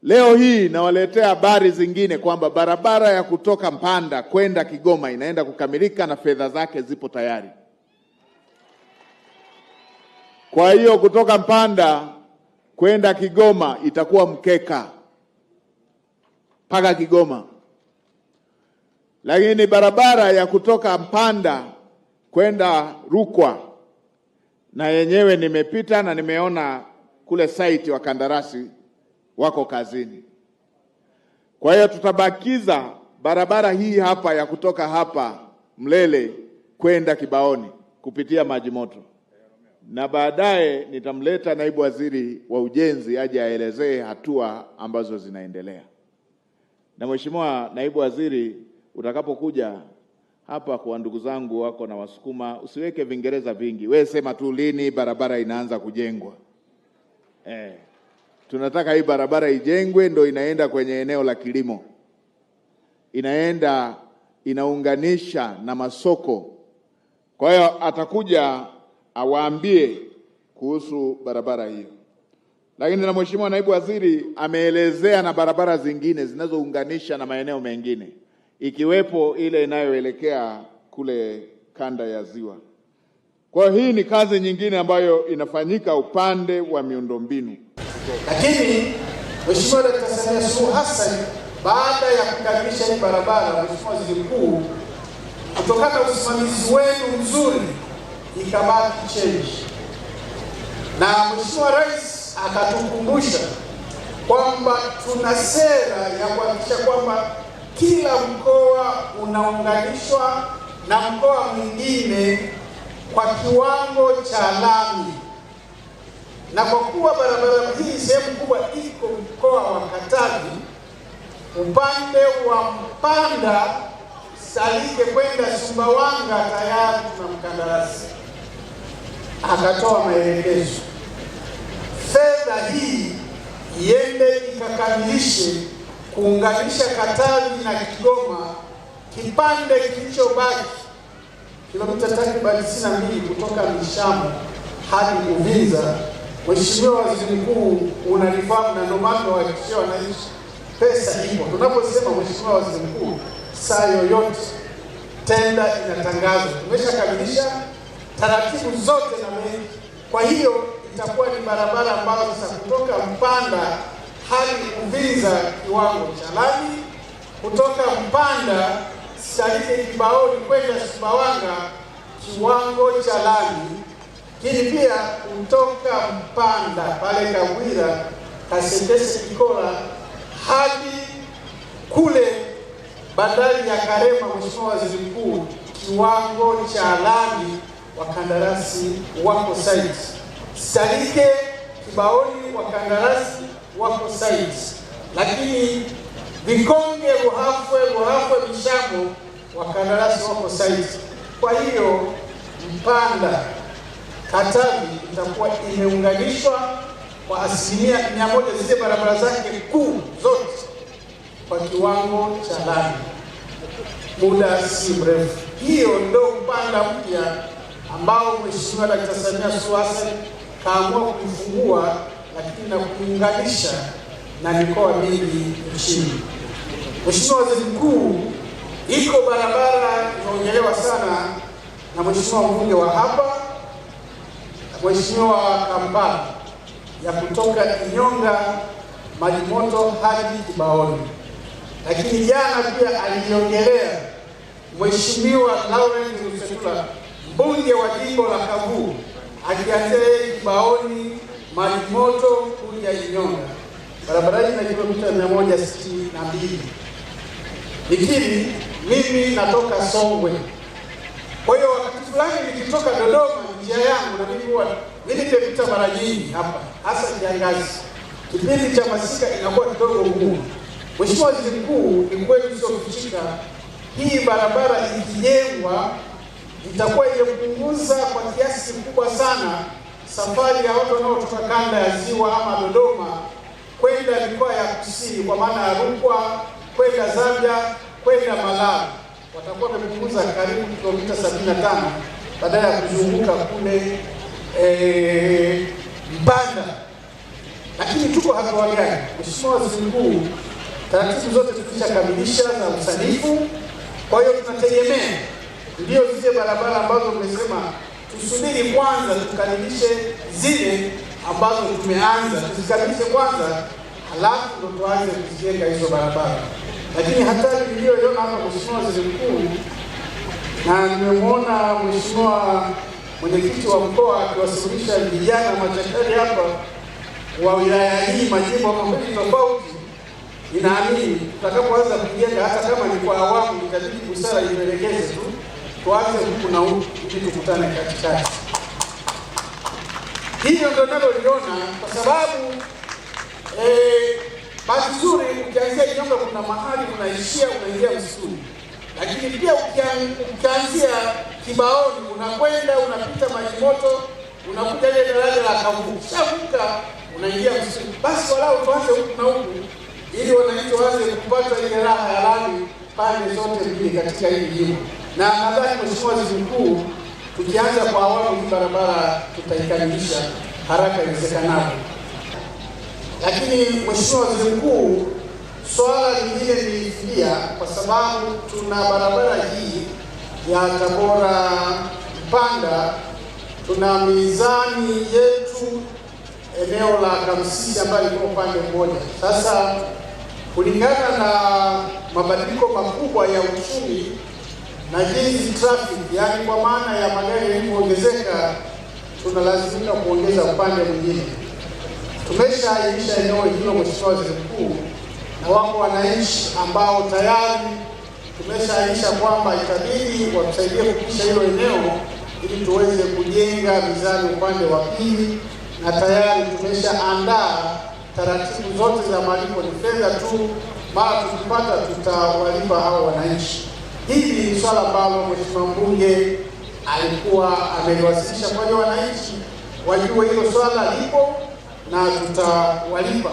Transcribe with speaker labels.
Speaker 1: Leo hii nawaletea habari zingine kwamba barabara ya kutoka Mpanda kwenda Kigoma inaenda kukamilika na fedha zake zipo tayari. Kwa hiyo kutoka Mpanda kwenda Kigoma itakuwa mkeka mpaka Kigoma. Lakini barabara ya kutoka Mpanda kwenda Rukwa na yenyewe nimepita na nimeona kule site wa kandarasi wako kazini. Kwa hiyo tutabakiza barabara hii hapa ya kutoka hapa Mlele kwenda Kibaoni kupitia Maji Moto. Na baadaye nitamleta naibu waziri wa ujenzi aje aelezee hatua ambazo zinaendelea. Na Mheshimiwa naibu waziri, utakapokuja hapa kwa ndugu zangu wako na Wasukuma, usiweke Vingereza vingi. Wewe sema tu lini barabara inaanza kujengwa. Tunataka hii barabara ijengwe, ndo inaenda kwenye eneo la kilimo. Inaunganisha na masoko. Kwa hiyo atakuja awaambie kuhusu barabara hiyo. Lakini na Mheshimiwa naibu waziri ameelezea na barabara zingine zinazounganisha na maeneo mengine, ikiwepo ile inayoelekea kule kanda ya Ziwa. Kwa hiyo hii ni kazi nyingine ambayo inafanyika upande wa miundombinu.
Speaker 2: Lakini Mheshimiwa Dkt. Samia Suluhu Hassan baada ya kukamilisha hii barabara, Mheshimiwa Waziri Mkuu, kutokana na usimamizi wenu mzuri ikabaki change. Na Mheshimiwa Rais akatukumbusha kwamba tuna sera ya kuhakikisha kwamba kila mkoa unaunganishwa na mkoa mwingine kwa kiwango cha lami. Na kwa kuwa barabara hii sehemu kubwa iko mkoa wa Katavi, upande wa Mpanda Salike kwenda Sumbawanga tayari tuna mkandarasi. Akatoa maelekezo fedha hii iende ikakamilishe kuunganisha Katavi na Kigoma, kipande kilichobaki kilomita takriban 92 kutoka Mishamu hadi Uvinza. Mheshimiwa Waziri Mkuu, unalifahamu na ndio maana tunawahakikishia wananchi pesa ipo. Tunaposema Mheshimiwa Waziri Mkuu, saa yoyote tenda inatangazwa. Tumeshakamilisha taratibu zote na mengi. Kwa hiyo itakuwa ni barabara ambazo sasa kutoka Mpanda hadi Uvinza kiwango cha lami, kutoka Mpanda Salike Kibaoni kwenda Sumbawanga kiwango cha lami, lakini pia kutoka Mpanda pale Kagwira Kasekese Kikola hadi kule bandari ya Karema. Mheshimiwa Waziri Mkuu, kiwango cha lami wakandarasi wako site. Salike Kibaoni wakandarasi wako site. Lakini Vikonge, Ruhafwe, Mishamo wakandarasi wako site. Kwa hiyo Mpanda Katavi itakuwa imeunganishwa kwa 100% zile barabara zake kuu zote kwa kiwango cha lami muda si mrefu. Hiyo ndio Mpanda mpya ambao Mheshimiwa Dkt. Samia Suluhu Hassan kaamua kufungua, lakini na kuunganisha na mikoa mingi nchini. Mheshimiwa Waziri Mkuu, iko barabara inaongelewa sana na Mheshimiwa mbunge wa hapa, Mheshimiwa Kambala, ya kutoka Inyonga Maji Moto hadi Kibaoni. Lakini jana pia aliongelea Mheshimiwa Laurent Rusetula, mbunge wa jimbo la Kabu, akianzia Kibaoni Maji Moto kuja Inyonga. Barabara hii ina kilomita 162. Lakini mimi natoka Songwe. Kwa hiyo wakati fulani nikitoka Dodoma njia yangu na mimi nimepita mara nyingi hapa, hasa kiangazi. Kipindi cha masika inakuwa kidogo ngumu. Mheshimiwa Waziri Mkuu, ni kweli sio kuchika, hii barabara ikijengwa itakuwa imepunguza kwa kiasi kikubwa sana safari ya watu wanaotoka kanda ya Ziwa ama Dodoma kwenda mikoa ya kusini, kwa maana ya Rukwa, kwenda Zambia, kwenda Malawi. Watakuwa wamepunguza karibu kilomita 75 badala ya kuzunguka kule Mpanda. Lakini tuko hatua gani? Mheshimiwa Waziri Mkuu, taratibu zote tukishakamilisha za usanifu. Kwa hiyo tunategemea ndio zile barabara ambazo tumesema tusubiri kwanza tukamilishe zile ambazo tumeanza, tuzikamilishe kwanza, halafu ndo tuanze kuzijenga hizo barabara. Lakini hatari niliyoiona hapa, Mheshimiwa Waziri Mkuu, na nimemwona Mheshimiwa mwenyekiti wa mkoa akiwasilisha vijana machachari hapa wa wilaya hii majimbo mawili tofauti, ninaamini tutakapoanza kujenga, hata kama ni kwa awamu, itabidi busara ielekeze tu tuanze huku na huku ili tukutane katikati. Hiyo ndio naloliona, kwa sababu bahati nzuri ukianzia Inyonga kuna mahali unaishia unaingia msituni, lakini pia ukianzia Kibaoni unakwenda unapita Majimoto unakuja ile daraja la Kavumu, shavuka unaingia msituni. Basi walau tuanze huku na huku ili wananchi waanze kupata ile raha ya lami pande zote mbili katika hili jimbo. Na nadhani Mheshimiwa Waziri Mkuu, tukianza kwa awamu hii barabara tutaikamilisha haraka iwezekanavyo. Lakini Mheshimiwa Waziri Mkuu, swala lingine ni fidia, kwa sababu tuna barabara hii ya Tabora Mpanda, tuna mizani yetu eneo la Kamsisi ambayo iko upande mmoja. Sasa kulingana na mabadiliko makubwa ya uchumi na jinsi traffic, yani kwa maana ya magari yaliyoongezeka, tunalazimika kuongeza upande mwingine. Tumeshaainisha eneo hilo, Mheshimiwa Waziri Mkuu, na wako wananchi ambao tayari tumeshaainisha kwamba itabidi watusaidie kupisha hilo eneo ili tuweze kujenga mizani upande wa pili, na tayari tumeshaandaa taratibu zote za malipo. Ni fedha tu, mara tukipata tutawalipa hao wananchi. Hili ni swala ambalo Mheshimiwa mbunge alikuwa ameliwasilisha kwa wananchi wajue hilo swala lipo na tutawalipa.